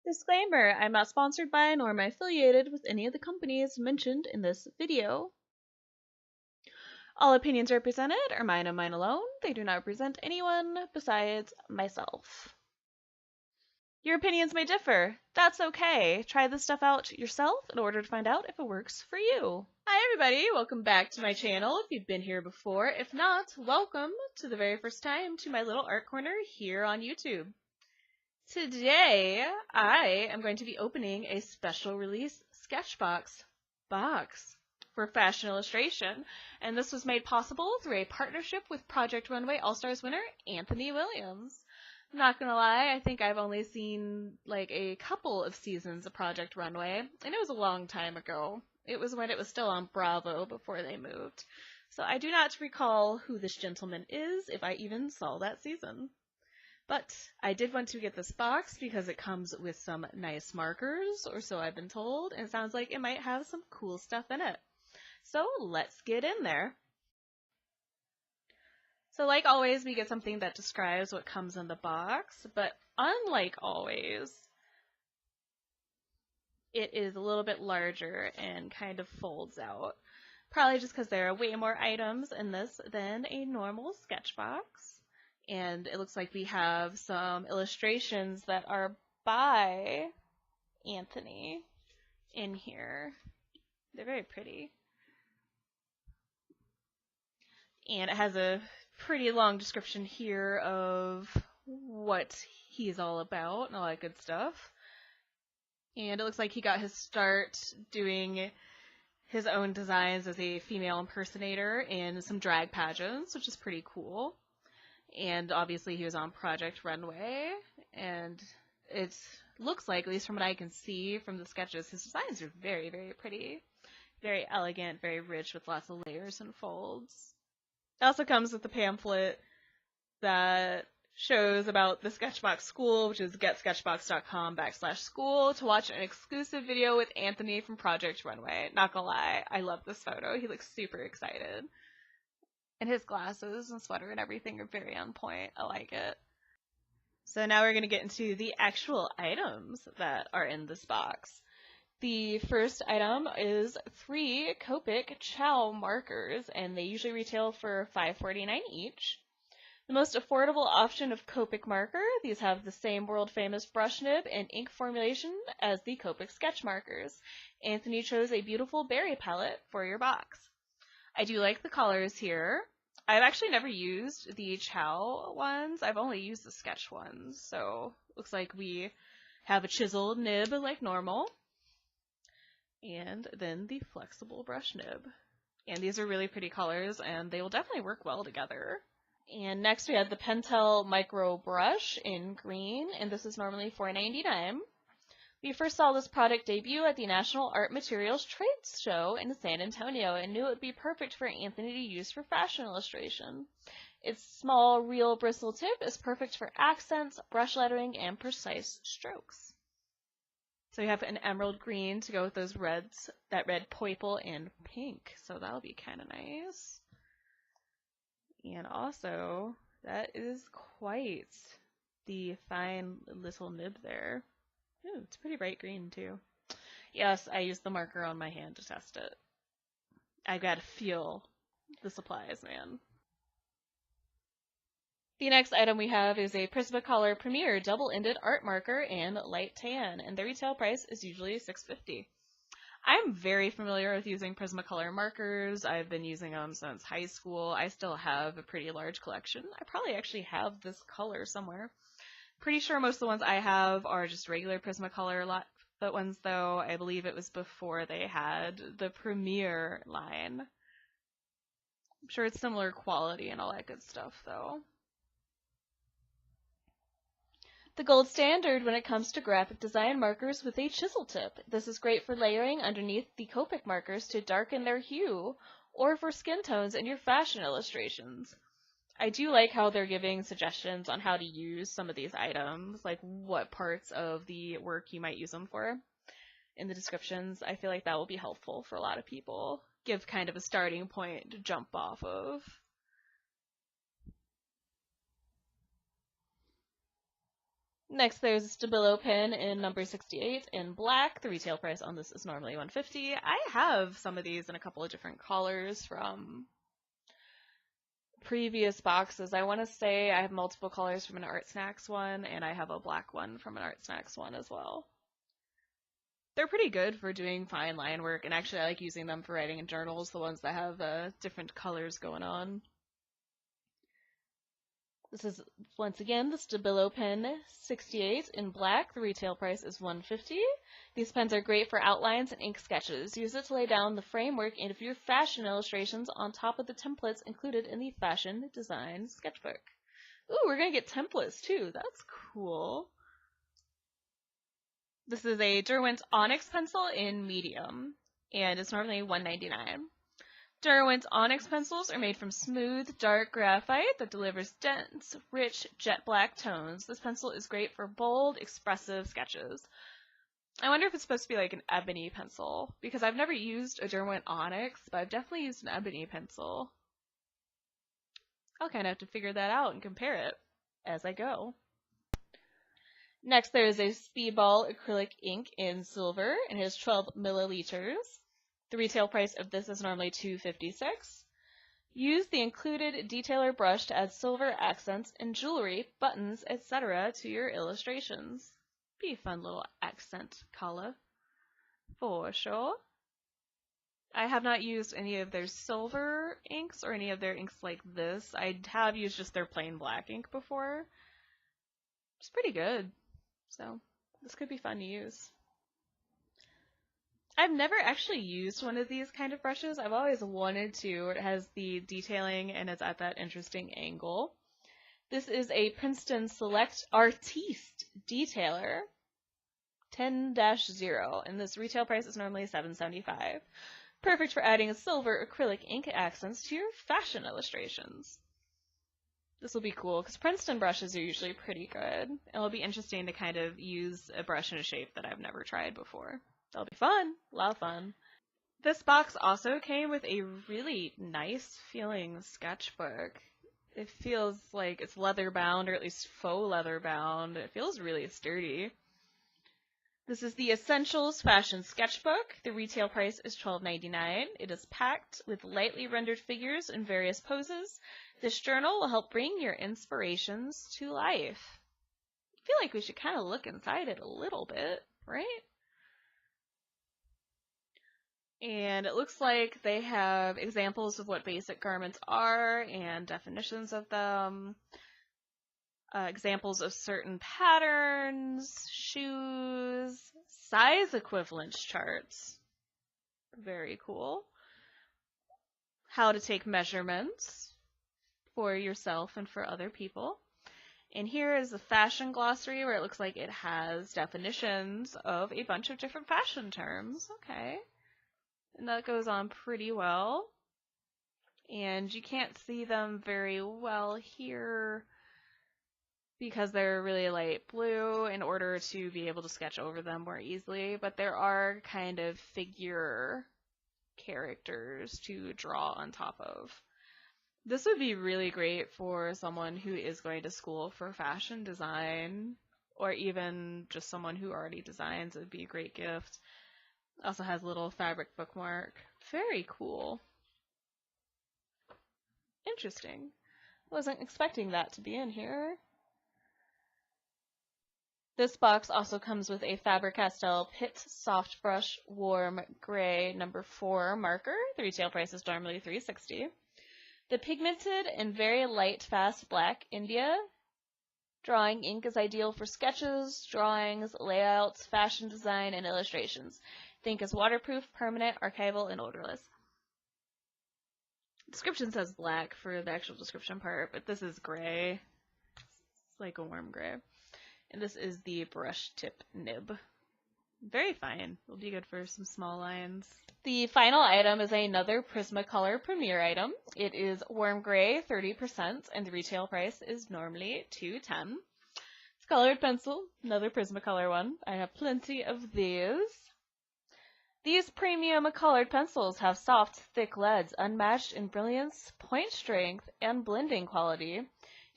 Disclaimer, I'm not sponsored by nor am I affiliated with any of the companies mentioned in this video. All opinions represented are mine and mine alone. They do not represent anyone besides myself. Your opinions may differ. That's okay. Try this stuff out yourself in order to find out if it works for you. Hi everybody, welcome back to my channel if you've been here before. If not, welcome to the very first time to my little art corner here on YouTube. Today, I am going to be opening a special release Sketchbox box for fashion illustration, and this was made possible through a partnership with Project Runway All-Stars winner Anthony Williams. I'm not gonna lie, I think I've only seen like a couple of seasons of Project Runway, and it was a long time ago. It was when it was still on Bravo before they moved. So I do not recall who this gentleman is, if I even saw that season. But I did want to get this box because it comes with some nice markers, or so I've been told, and it sounds like it might have some cool stuff in it. So let's get in there. So like always, we get something that describes what comes in the box, but unlike always, it is a little bit larger and kind of folds out. Probably just because there are way more items in this than a normal Sketchbox. And it looks like we have some illustrations that are by Anthony in here. They're very pretty. And it has a pretty long description here of what he's all about and all that good stuff. And it looks like he got his start doing his own designs as a female impersonator in some drag pageants, which is pretty cool. And obviously he was on Project Runway, and it looks like, at least from what I can see from the sketches, his designs are very, very pretty. Very elegant, very rich, with lots of layers and folds. It also comes with a pamphlet that shows about the Sketchbox School, which is getsketchbox.com/school, to watch an exclusive video with Anthony from Project Runway. Not gonna lie, I love this photo. He looks super excited. And his glasses and sweater and everything are very on point. I like it. So now we're going to get into the actual items that are in this box. The first item is 3 Copic Chow markers, and they usually retail for $5.49 each. The most affordable option of Copic marker, these have the same world-famous brush nib and ink formulation as the Copic sketch markers. Anthony chose a beautiful berry palette for your box. I do like the colors here. I've actually never used the Chow ones. I've only used the sketch ones. So looks like we have a chiseled nib like normal. And then the flexible brush nib. And these are really pretty colors, and they will definitely work well together. And next we have the Pentel Micro Brush in green, and this is normally $4.99. We first saw this product debut at the National Art Materials Trade Show in San Antonio and knew it would be perfect for Anthony to use for fashion illustration. Its small, real bristle tip is perfect for accents, brush lettering, and precise strokes. So we have an emerald green to go with those reds, that red, purple, and pink. So that'll be kind of nice. And also, that is quite the fine little nib there. Ooh, it's pretty bright green too. Yes, I used the marker on my hand to test it. I gotta feel the supplies, man. The next item we have is a Prismacolor Premier double-ended art marker in light tan, and the retail price is usually $6.50. I'm very familiar with using Prismacolor markers. I've been using them since high school. I still have a pretty large collection. I probably actually have this color somewhere. Pretty sure most of the ones I have are just regular Prismacolor ones, though. I believe it was before they had the Premier line. I'm sure it's similar quality and all that good stuff, though. The gold standard when it comes to graphic design markers with a chisel tip. This is great for layering underneath the Copic markers to darken their hue, or for skin tones in your fashion illustrations. I do like how they're giving suggestions on how to use some of these items, like what parts of the work you might use them for in the descriptions. I feel like that will be helpful for a lot of people. Give kind of a starting point to jump off of. Next, there's a Stabilo Pen in number 68 in black. The retail price on this is normally $150. I have some of these in a couple of different colors from previous boxes. I want to say I have multiple colors from an Art Snacks one, and I have a black one from an Art Snacks one as well. They're pretty good for doing fine line work, and actually I like using them for writing in journals, the ones that have different colors going on. This is, once again, the Stabilo Pen 68 in black. The retail price is $150. These pens are great for outlines and ink sketches. Use it to lay down the framework and of your fashion illustrations on top of the templates included in the Fashion Design Sketchbook. Ooh, we're going to get templates too. That's cool. This is a Derwent Onyx pencil in medium, and it's normally $199. Derwent Onyx pencils are made from smooth, dark graphite that delivers dense, rich, jet black tones. This pencil is great for bold, expressive sketches. I wonder if it's supposed to be like an ebony pencil, because I've never used a Derwent Onyx, but I've definitely used an ebony pencil. I'll kind of have to figure that out and compare it as I go. Next, there is a Speedball acrylic ink in silver, and it is 12 milliliters. The retail price of this is normally $256. Use the included detailer brush to add silver accents and jewelry, buttons, etc. to your illustrations. Be a fun little accent color, for sure. I have not used any of their silver inks or any of their inks like this. I have used just their plain black ink before. It's pretty good, so this could be fun to use. I've never actually used one of these kind of brushes. I've always wanted to. It has the detailing and it's at that interesting angle. This is a Princeton Select Artiste Detailer 10-0, and this retail price is normally $7.75. Perfect for adding silver acrylic ink accents to your fashion illustrations. This will be cool because Princeton brushes are usually pretty good. It'll be interesting to kind of use a brush in a shape that I've never tried before. That'll be fun. A lot of fun. This box also came with a really nice feeling sketchbook. It feels like it's leather bound, or at least faux leather bound. It feels really sturdy. This is the Essentials Fashion Sketchbook. The retail price is $12.99. It is packed with lightly rendered figures in various poses. This journal will help bring your inspirations to life. I feel like we should kind of look inside it a little bit, right? And it looks like they have examples of what basic garments are and definitions of them, examples of certain patterns, shoes, size equivalence charts, very cool, how to take measurements for yourself and for other people. And here is the fashion glossary where it looks like it has definitions of a bunch of different fashion terms. Okay. And that goes on pretty well. And you can't see them very well here because they're really light blue in order to be able to sketch over them more easily. But there are kind of figure characters to draw on top of. This would be really great for someone who is going to school for fashion design, or even just someone who already designs. It would be a great gift. Also has a little fabric bookmark. Very cool. Interesting. Wasn't expecting that to be in here. This box also comes with a faber-castell Pitt Soft Brush Warm Gray No. 4 marker. The retail price is normally $3.60. The pigmented and very light fast black India drawing ink is ideal for sketches, drawings, layouts, fashion design, and illustrations. The ink is waterproof, permanent, archival, and odorless. Description says black for the actual description part, but this is gray. It's like a warm gray. And this is the brush tip nib. Very fine. Will be good for some small lines. The final item is another Prismacolor Premier item. It is warm gray, 30%, and the retail price is normally $2.10. It's colored pencil, another Prismacolor one. I have plenty of these. These premium colored pencils have soft, thick leads, unmatched in brilliance, point strength, and blending quality.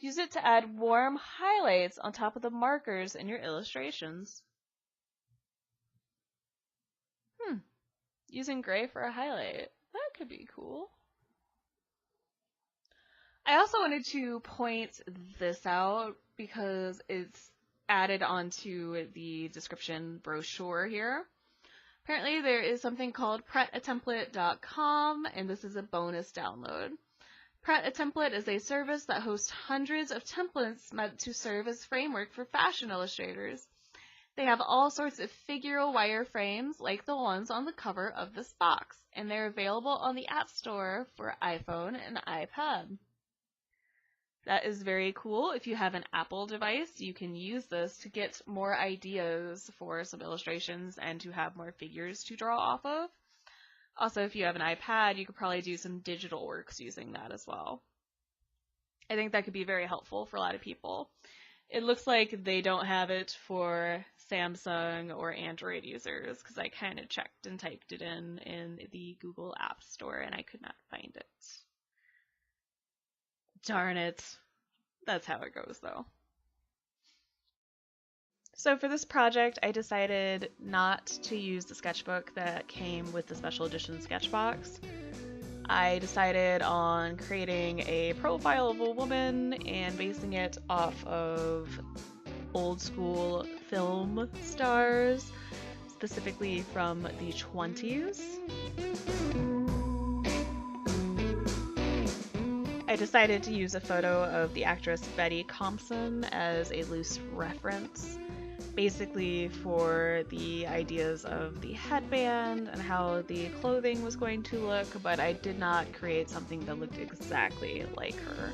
Use it to add warm highlights on top of the markers in your illustrations. Using gray for a highlight. That could be cool. I also wanted to point this out because it's added onto the description brochure here. Apparently there is something called pretatemplate.com, and this is a bonus download. Pretatemplate is a service that hosts hundreds of templates meant to serve as framework for fashion illustrators. They have all sorts of figural wireframes like the ones on the cover of this box, and they're available on the App Store for iPhone and iPad. That is very cool. If you have an Apple device, you can use this to get more ideas for some illustrations and to have more figures to draw off of. Also, if you have an iPad, you could probably do some digital works using that as well. I think that could be very helpful for a lot of people. It looks like they don't have it for Samsung or Android users because I kind of checked and typed it in the Google App Store and I could not find it. Darn it. That's how it goes though. So for this project, I decided not to use the sketchbook that came with the special edition Sketchbox. I decided on creating a profile of a woman and basing it off of old school film stars, specifically from the 20s. I decided to use a photo of the actress Betty Compson as a loose reference, basically for the ideas of the headband and how the clothing was going to look, but I did not create something that looked exactly like her.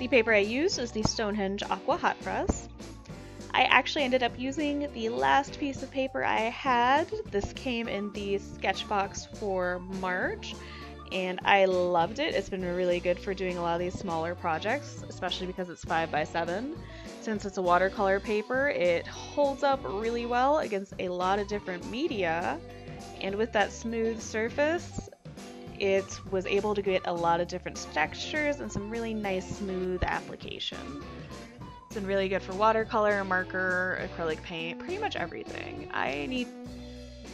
The paper I used is the Stonehenge Aqua Hot Press. I actually ended up using the last piece of paper I had. This came in the Sketchbox for March, and I loved it. It's been really good for doing a lot of these smaller projects, especially because it's 5x7. Since it's a watercolor paper, it holds up really well against a lot of different media, and with that smooth surface, it was able to get a lot of different textures and some really nice smooth application. It's been really good for watercolor, marker, acrylic paint, pretty much everything.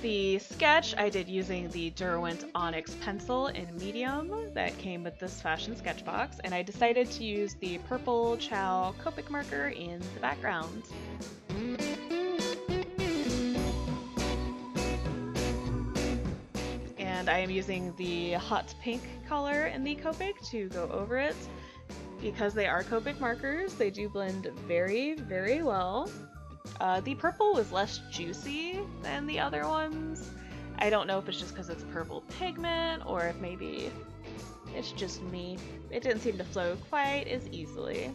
The sketch I did using the Derwent Onyx pencil in medium that came with this fashion sketchbox, and I decided to use the purple Chow Copic marker in the background. And I am using the hot pink color in the Copic to go over it. Because they are Copic markers, they do blend very, very well. The purple was less juicy than the other ones. I don't know if it's just because it's purple pigment or if maybe it's just me. It didn't seem to flow quite as easily.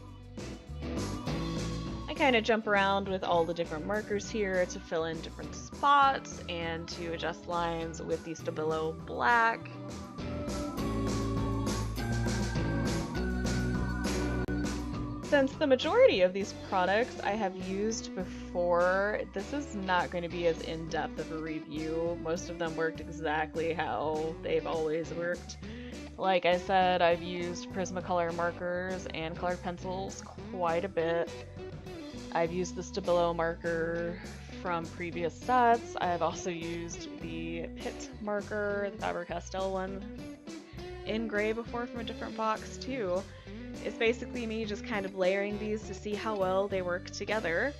I kind of jump around with all the different markers here to fill in different spots and to adjust lines with the Stabilo black. Since the majority of these products I have used before, this is not going to be as in-depth of a review. Most of them worked exactly how they've always worked. Like I said, I've used Prismacolor markers and colored pencils quite a bit. I've used the Stabilo marker from previous sets. I've also used the Pitt marker, the faber-castell one, in gray before from a different box too. It's basically me just kind of layering these to see how well they work together.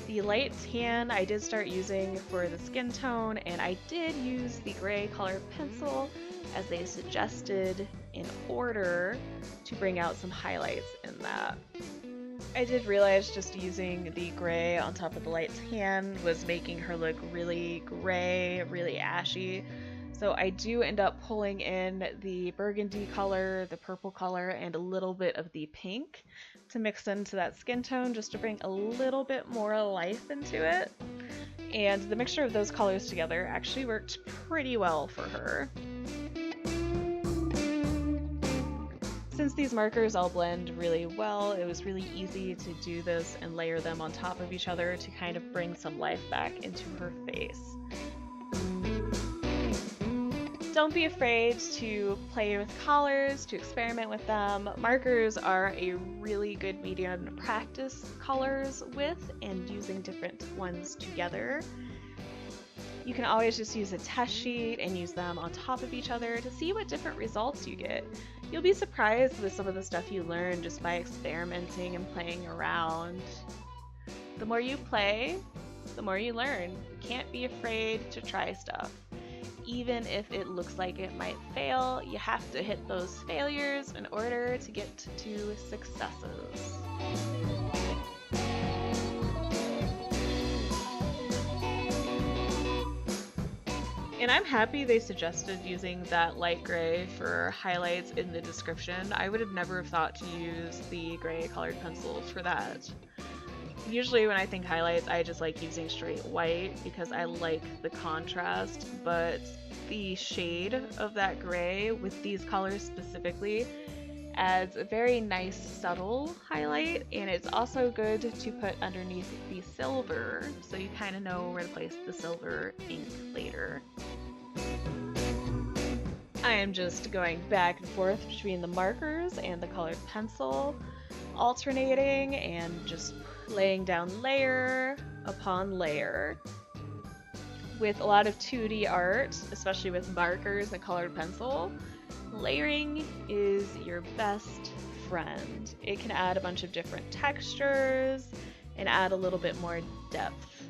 The light tan I did start using for the skin tone, and I did use the gray colored pencil as they suggested in order to bring out some highlights in that. I did realize just using the gray on top of the light tan was making her look really gray, really ashy. So I do end up pulling in the burgundy color, the purple color, and a little bit of the pink to mix into that skin tone just to bring a little bit more life into it. And the mixture of those colors together actually worked pretty well for her. Since these markers all blend really well, it was really easy to do this and layer them on top of each other to kind of bring some life back into her face. don't be afraid to play with colors, to experiment with them. Markers are a really good medium to practice colors with and using different ones together. You can always just use a test sheet and use them on top of each other to see what different results you get. You'll be surprised with some of the stuff you learn just by experimenting and playing around. The more you play, the more you learn. You can't be afraid to try stuff. Even if it looks like it might fail, you have to hit those failures in order to get to successes. And I'm happy they suggested using that light gray for highlights in the description. I would have never thought to use the gray colored pencils for that. Usually when I think highlights, I just like using straight white because I like the contrast, but the shade of that gray with these colors specifically adds a very nice subtle highlight, and it's also good to put underneath the silver so you kind of know where to place the silver ink later. I am just going back and forth between the markers and the colored pencil, alternating and just laying down layer upon layer. With a lot of 2D art, especially with markers and colored pencil, layering is your best friend. It can add a bunch of different textures and add a little bit more depth.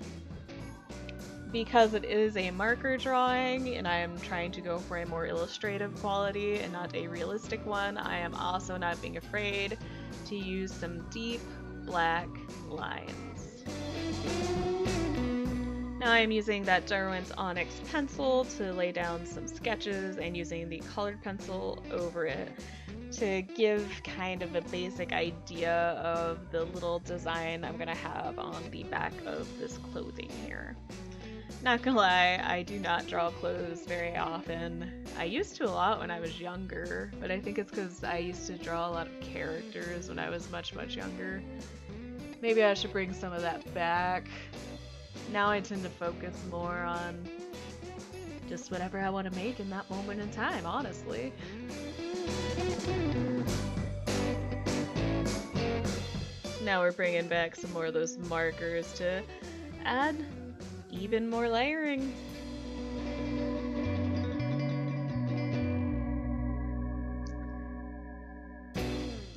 Because it is a marker drawing and I am trying to go for a more illustrative quality and not a realistic one, I am also not being afraid to use some deep black lines. Now I'm using that Derwent Onyx pencil to lay down some sketches and using the colored pencil over it to give kind of a basic idea of the little design I'm gonna have on the back of this clothing here. Not gonna lie, I do not draw clothes very often. I used to a lot when I was younger, but I think it's because I used to draw a lot of characters when I was much younger. Maybe I should bring some of that back. Now I tend to focus more on just whatever I want to make in that moment in time, honestly. Now we're bringing back some more of those markers to add even more layering.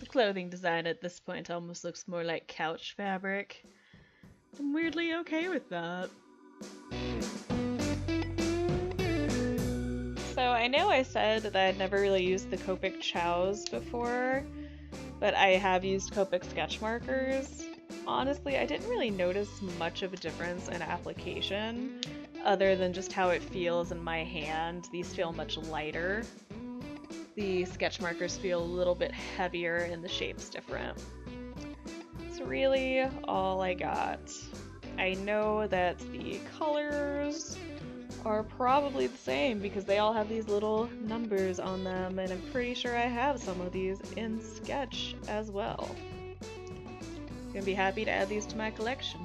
The clothing design at this point almost looks more like couch fabric. I'm weirdly okay with that. So I know I said that I'd never really used the Copic Chows before, but I have used Copic sketch markers. Honestly, I didn't really notice much of a difference in application, other than just how it feels in my hand. These feel much lighter. The sketch markers feel a little bit heavier and the shape's different. That's really all I got. I know that the colors are probably the same because they all have these little numbers on them, and I'm pretty sure I have some of these in Sketch as well. Gonna be happy to add these to my collection.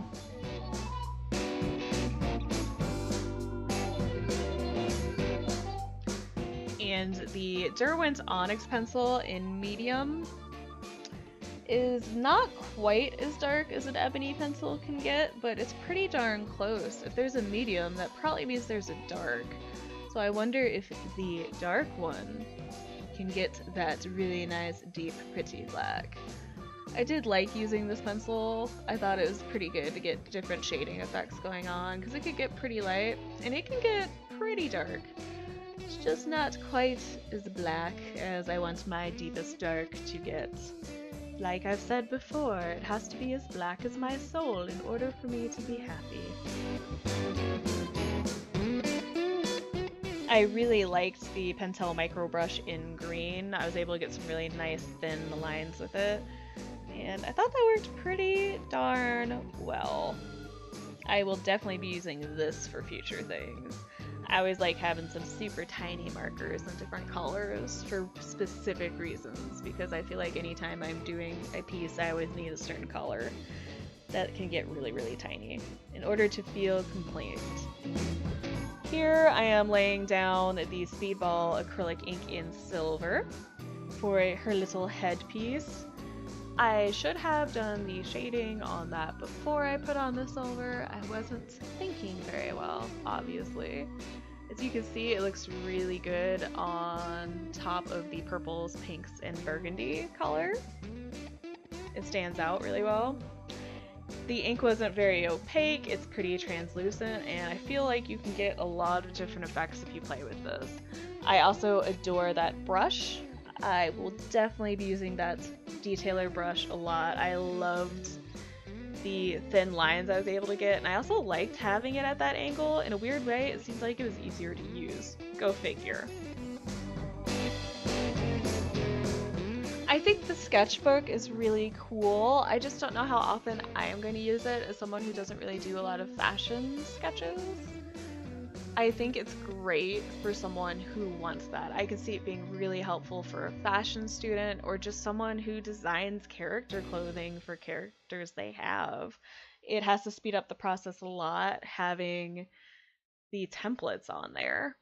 And the Derwent Onyx pencil in medium is not quite as dark as an ebony pencil can get, but it's pretty darn close. If there's a medium, that probably means there's a dark. So I wonder if the dark one can get that really nice, deep, pretty black. I did like using this pencil. I thought it was pretty good to get different shading effects going on, because it could get pretty light, and it can get pretty dark. It's just not quite as black as I want my deepest dark to get. Like I've said before, it has to be as black as my soul in order for me to be happy. I really liked the Pentel Micro Brush in green. I was able to get some really nice thin lines with it, and I thought that worked pretty darn well. I will definitely be using this for future things. I always like having some super tiny markers in different colors for specific reasons, because I feel like anytime I'm doing a piece I always need a certain color that can get really, really tiny in order to feel complete. Here I am laying down the Speedball acrylic ink in silver for her little headpiece. I should have done the shading on that before I put on the silver. I wasn't thinking very well, obviously. As you can see, it looks really good on top of the purples, pinks, and burgundy color. It stands out really well. The ink wasn't very opaque, it's pretty translucent, and I feel like you can get a lot of different effects if you play with this. I also adore that brush. I will definitely be using that detailer brush a lot. I loved the thin lines I was able to get, and I also liked having it at that angle. In a weird way, it seems like it was easier to use. Go figure. I think the sketchbook is really cool. I just don't know how often I am going to use it as someone who doesn't really do a lot of fashion sketches. I think it's great for someone who wants that. I can see it being really helpful for a fashion student or just someone who designs character clothing for characters they have. It has to speed up the process a lot having the templates on there.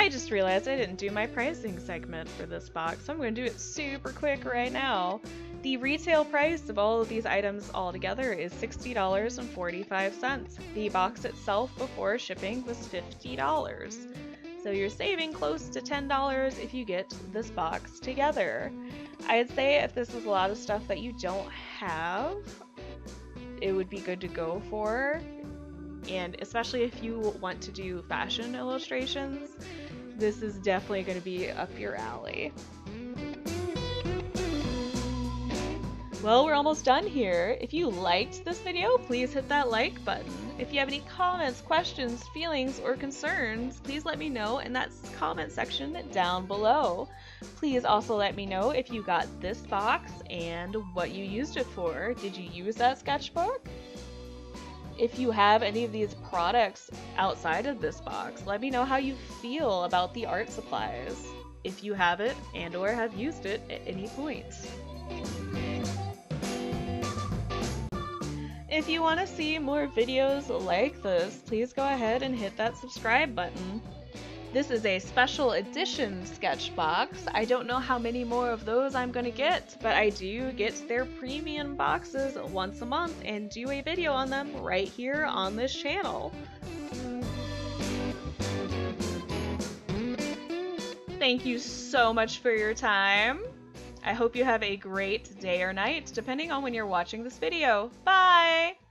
I just realized I didn't do my pricing segment for this box, so I'm going to do it super quick right now. The retail price of all of these items all together is $60.45. The box itself before shipping was $50. So you're saving close to $10 if you get this box together. I'd say if this is a lot of stuff that you don't have, it would be good to go for. And especially if you want to do fashion illustrations, this is definitely going to be up your alley. Well, we're almost done here. If you liked this video, please hit that like button. If you have any comments, questions, feelings, or concerns, please let me know in that comment section down below. Please also let me know if you got this box and what you used it for. Did you use that sketchbook? If you have any of these products outside of this box, let me know how you feel about the art supplies, if you have it and or have used it at any point. If you want to see more videos like this, please go ahead and hit that subscribe button. This is a special edition Sketchbox. I don't know how many more of those I'm going to get, but I do get their premium boxes once a month and do a video on them right here on this channel. Thank you so much for your time. I hope you have a great day or night, depending on when you're watching this video. Bye!